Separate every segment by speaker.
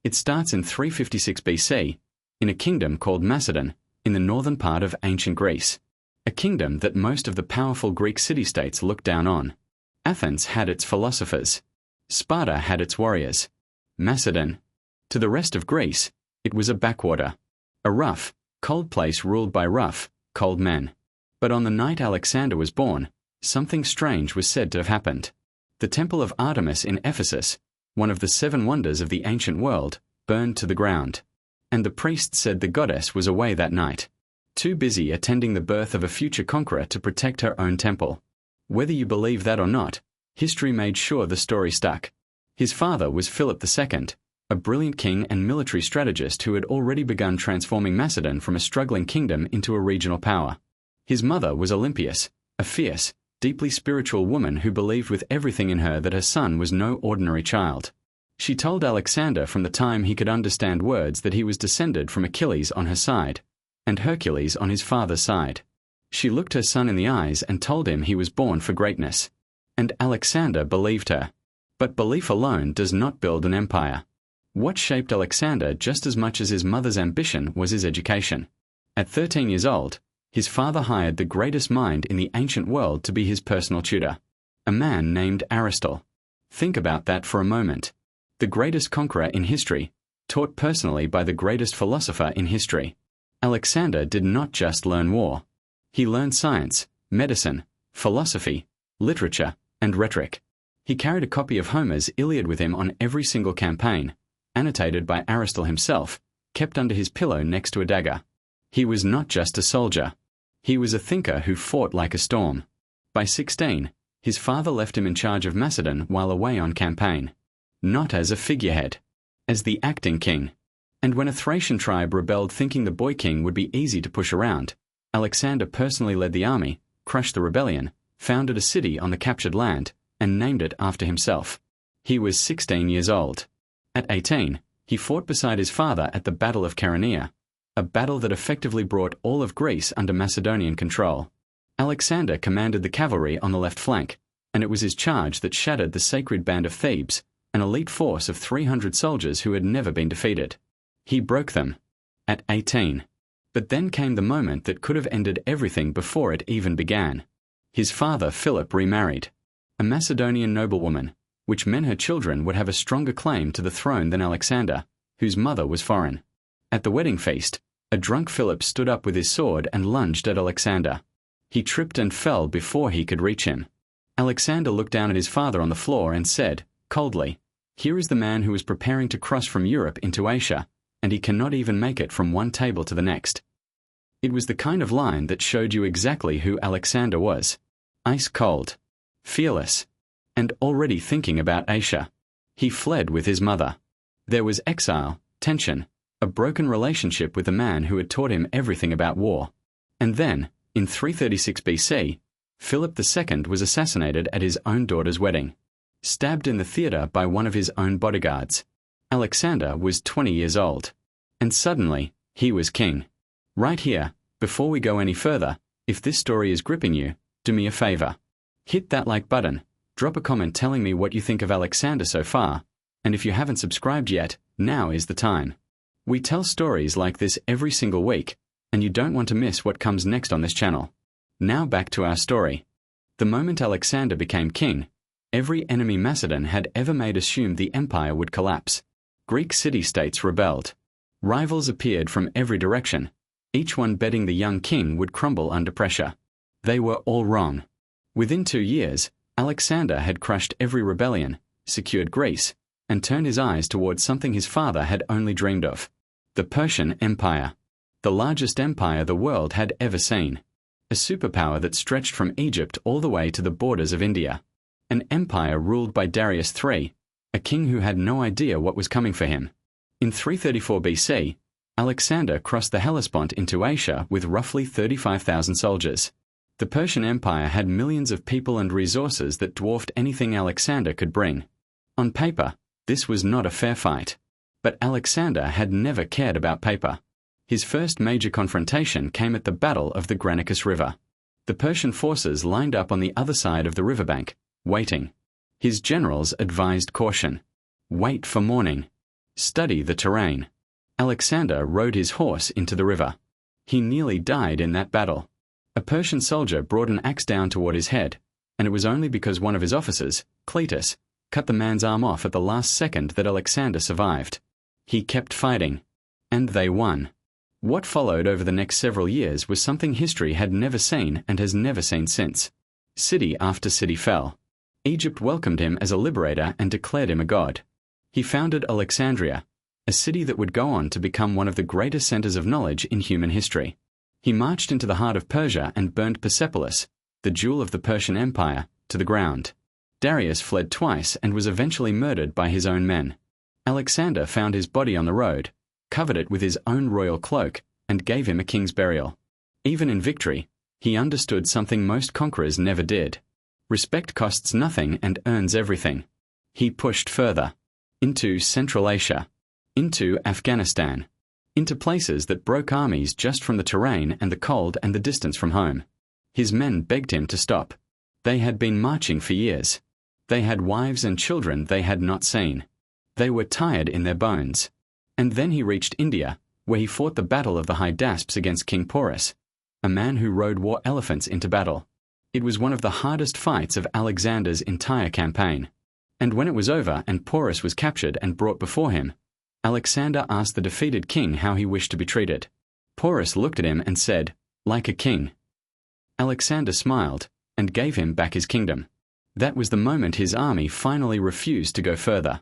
Speaker 1: It starts in 356 BC, in a kingdom called Macedon, in the northern part of ancient Greece, a kingdom that most of the powerful Greek city-states looked down on. Athens had its philosophers. Sparta had its warriors. Macedon, to the rest of Greece, it was a backwater, a rough, cold place ruled by rough, cold men. But on the night Alexander was born, something strange was said to have happened. The temple of Artemis in Ephesus, one of the 7 wonders of the ancient world, burned to the ground. And the priests said the goddess was away that night, too busy attending the birth of a future conqueror to protect her own temple. Whether you believe that or not, history made sure the story stuck. His father was Philip II, a brilliant king and military strategist who had already begun transforming Macedon from a struggling kingdom into a regional power. His mother was Olympias, a fierce, deeply spiritual woman who believed with everything in her that her son was no ordinary child. She told Alexander from the time he could understand words that he was descended from Achilles on her side, and Hercules on his father's side. She looked her son in the eyes and told him he was born for greatness. And Alexander believed her. But belief alone does not build an empire. What shaped Alexander just as much as his mother's ambition was his education. At 13 years old, his father hired the greatest mind in the ancient world to be his personal tutor, a man named Aristotle. Think about that for a moment. The greatest conqueror in history, taught personally by the greatest philosopher in history. Alexander did not just learn war. He learned science, medicine, philosophy, literature, and rhetoric. He carried a copy of Homer's Iliad with him on every single campaign, annotated by Aristotle himself, kept under his pillow next to a dagger. He was not just a soldier. He was a thinker who fought like a storm. By 16, his father left him in charge of Macedon while away on campaign. Not as a figurehead, as the acting king. And when a Thracian tribe rebelled thinking the boy king would be easy to push around, Alexander personally led the army, crushed the rebellion, founded a city on the captured land, and named it after himself. He was 16 years old. At 18, he fought beside his father at the Battle of Chaeronea, a battle that effectively brought all of Greece under Macedonian control. Alexander commanded the cavalry on the left flank, and it was his charge that shattered the sacred band of Thebes, an elite force of 300 soldiers who had never been defeated. He broke them. At 18. But then came the moment that could have ended everything before it even began. His father Philip remarried a Macedonian noblewoman, which meant her children would have a stronger claim to the throne than Alexander, whose mother was foreign. At the wedding feast, a drunk Philip stood up with his sword and lunged at Alexander. He tripped and fell before he could reach him. Alexander looked down at his father on the floor and said, coldly, "Here is the man who is preparing to cross from Europe into Asia, and he cannot even make it from one table to the next." It was the kind of line that showed you exactly who Alexander was. Ice cold, fearless, and already thinking about Asia. He fled with his mother. There was exile, tension, a broken relationship with the man who had taught him everything about war. And then, in 336 BC, Philip II was assassinated at his own daughter's wedding, stabbed in the theatre by one of his own bodyguards. Alexander was 20 years old. And suddenly, he was king. Right here, before we go any further, if this story is gripping you, do me a favor. Hit that like button, drop a comment telling me what you think of Alexander so far, and if you haven't subscribed yet, now is the time. We tell stories like this every single week, and you don't want to miss what comes next on this channel. Now back to our story. The moment Alexander became king, every enemy Macedon had ever made assumed the empire would collapse. Greek city-states rebelled. Rivals appeared from every direction, each one betting the young king would crumble under pressure. They were all wrong. Within 2 years, Alexander had crushed every rebellion, secured Greece, and turned his eyes towards something his father had only dreamed of: the Persian Empire, the largest empire the world had ever seen. A superpower that stretched from Egypt all the way to the borders of India. An empire ruled by Darius III, a king who had no idea what was coming for him. In 334 BC, Alexander crossed the Hellespont into Asia with roughly 35,000 soldiers. The Persian Empire had millions of people and resources that dwarfed anything Alexander could bring. On paper, this was not a fair fight. But Alexander had never cared about paper. His first major confrontation came at the Battle of the Granicus River. The Persian forces lined up on the other side of the riverbank, waiting. His generals advised caution. Wait for morning. Study the terrain. Alexander rode his horse into the river. He nearly died in that battle. A Persian soldier brought an axe down toward his head, and it was only because one of his officers, Cletus, cut the man's arm off at the last second that Alexander survived. He kept fighting, and they won. What followed over the next several years was something history had never seen and has never seen since. City after city fell. Egypt welcomed him as a liberator and declared him a god. He founded Alexandria, a city that would go on to become one of the greatest centers of knowledge in human history. He marched into the heart of Persia and burned Persepolis, the jewel of the Persian Empire, to the ground. Darius fled twice and was eventually murdered by his own men. Alexander found his body on the road, covered it with his own royal cloak, and gave him a king's burial. Even in victory, he understood something most conquerors never did. Respect costs nothing and earns everything. He pushed further. Into Central Asia. Into Afghanistan. Into places that broke armies just from the terrain and the cold and the distance from home. His men begged him to stop. They had been marching for years. They had wives and children they had not seen. They were tired in their bones. And then he reached India, where he fought the Battle of the Hydaspes against King Porus, a man who rode war elephants into battle. It was one of the hardest fights of Alexander's entire campaign. And when it was over and Porus was captured and brought before him, Alexander asked the defeated king how he wished to be treated. Porus looked at him and said, "Like a king." Alexander smiled and gave him back his kingdom. That was the moment his army finally refused to go further.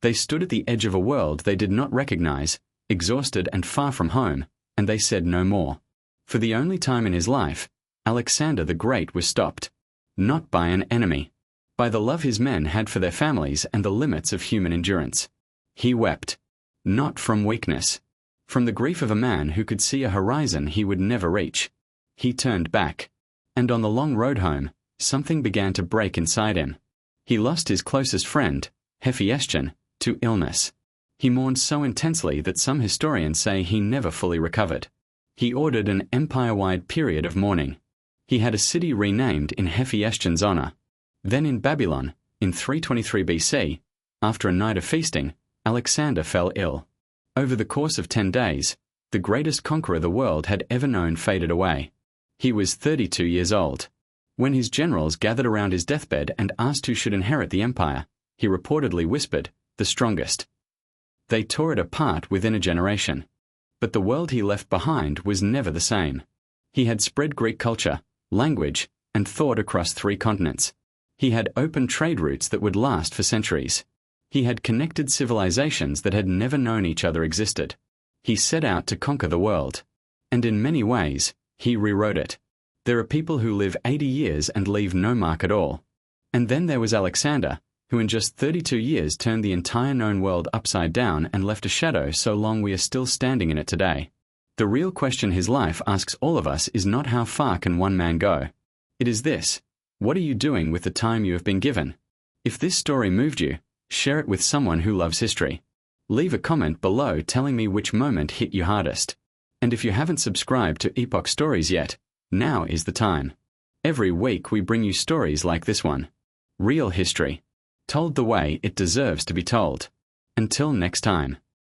Speaker 1: They stood at the edge of a world they did not recognize, exhausted and far from home, and they said no more. For the only time in his life, Alexander the Great was stopped. Not by an enemy. By the love his men had for their families and the limits of human endurance. He wept. Not from weakness. From the grief of a man who could see a horizon he would never reach. He turned back. And on the long road home, something began to break inside him. He lost his closest friend, Hephaestion, to illness. He mourned so intensely that some historians say he never fully recovered. He ordered an empire-wide period of mourning. He had a city renamed in Hephaestion's honor. Then in Babylon, in 323 BC, after a night of feasting, Alexander fell ill. Over the course of 10 days, the greatest conqueror the world had ever known faded away. He was 32 years old. When his generals gathered around his deathbed and asked who should inherit the empire, he reportedly whispered, "The strongest." They tore it apart within a generation. But the world he left behind was never the same. He had spread Greek culture, language, and thought across 3 continents. He had opened trade routes that would last for centuries. He had connected civilizations that had never known each other existed. He set out to conquer the world. And in many ways, he rewrote it. There are people who live 80 years and leave no mark at all. And then there was Alexander, who in just 32 years turned the entire known world upside down and left a shadow so long we are still standing in it today. The real question his life asks all of us is not how far can one man go. It is this: what are you doing with the time you have been given? If this story moved you, share it with someone who loves history. Leave a comment below telling me which moment hit you hardest. And if you haven't subscribed to Epoch Stories yet, now is the time. Every week we bring you stories like this one. Real history. Told the way it deserves to be told. Until next time.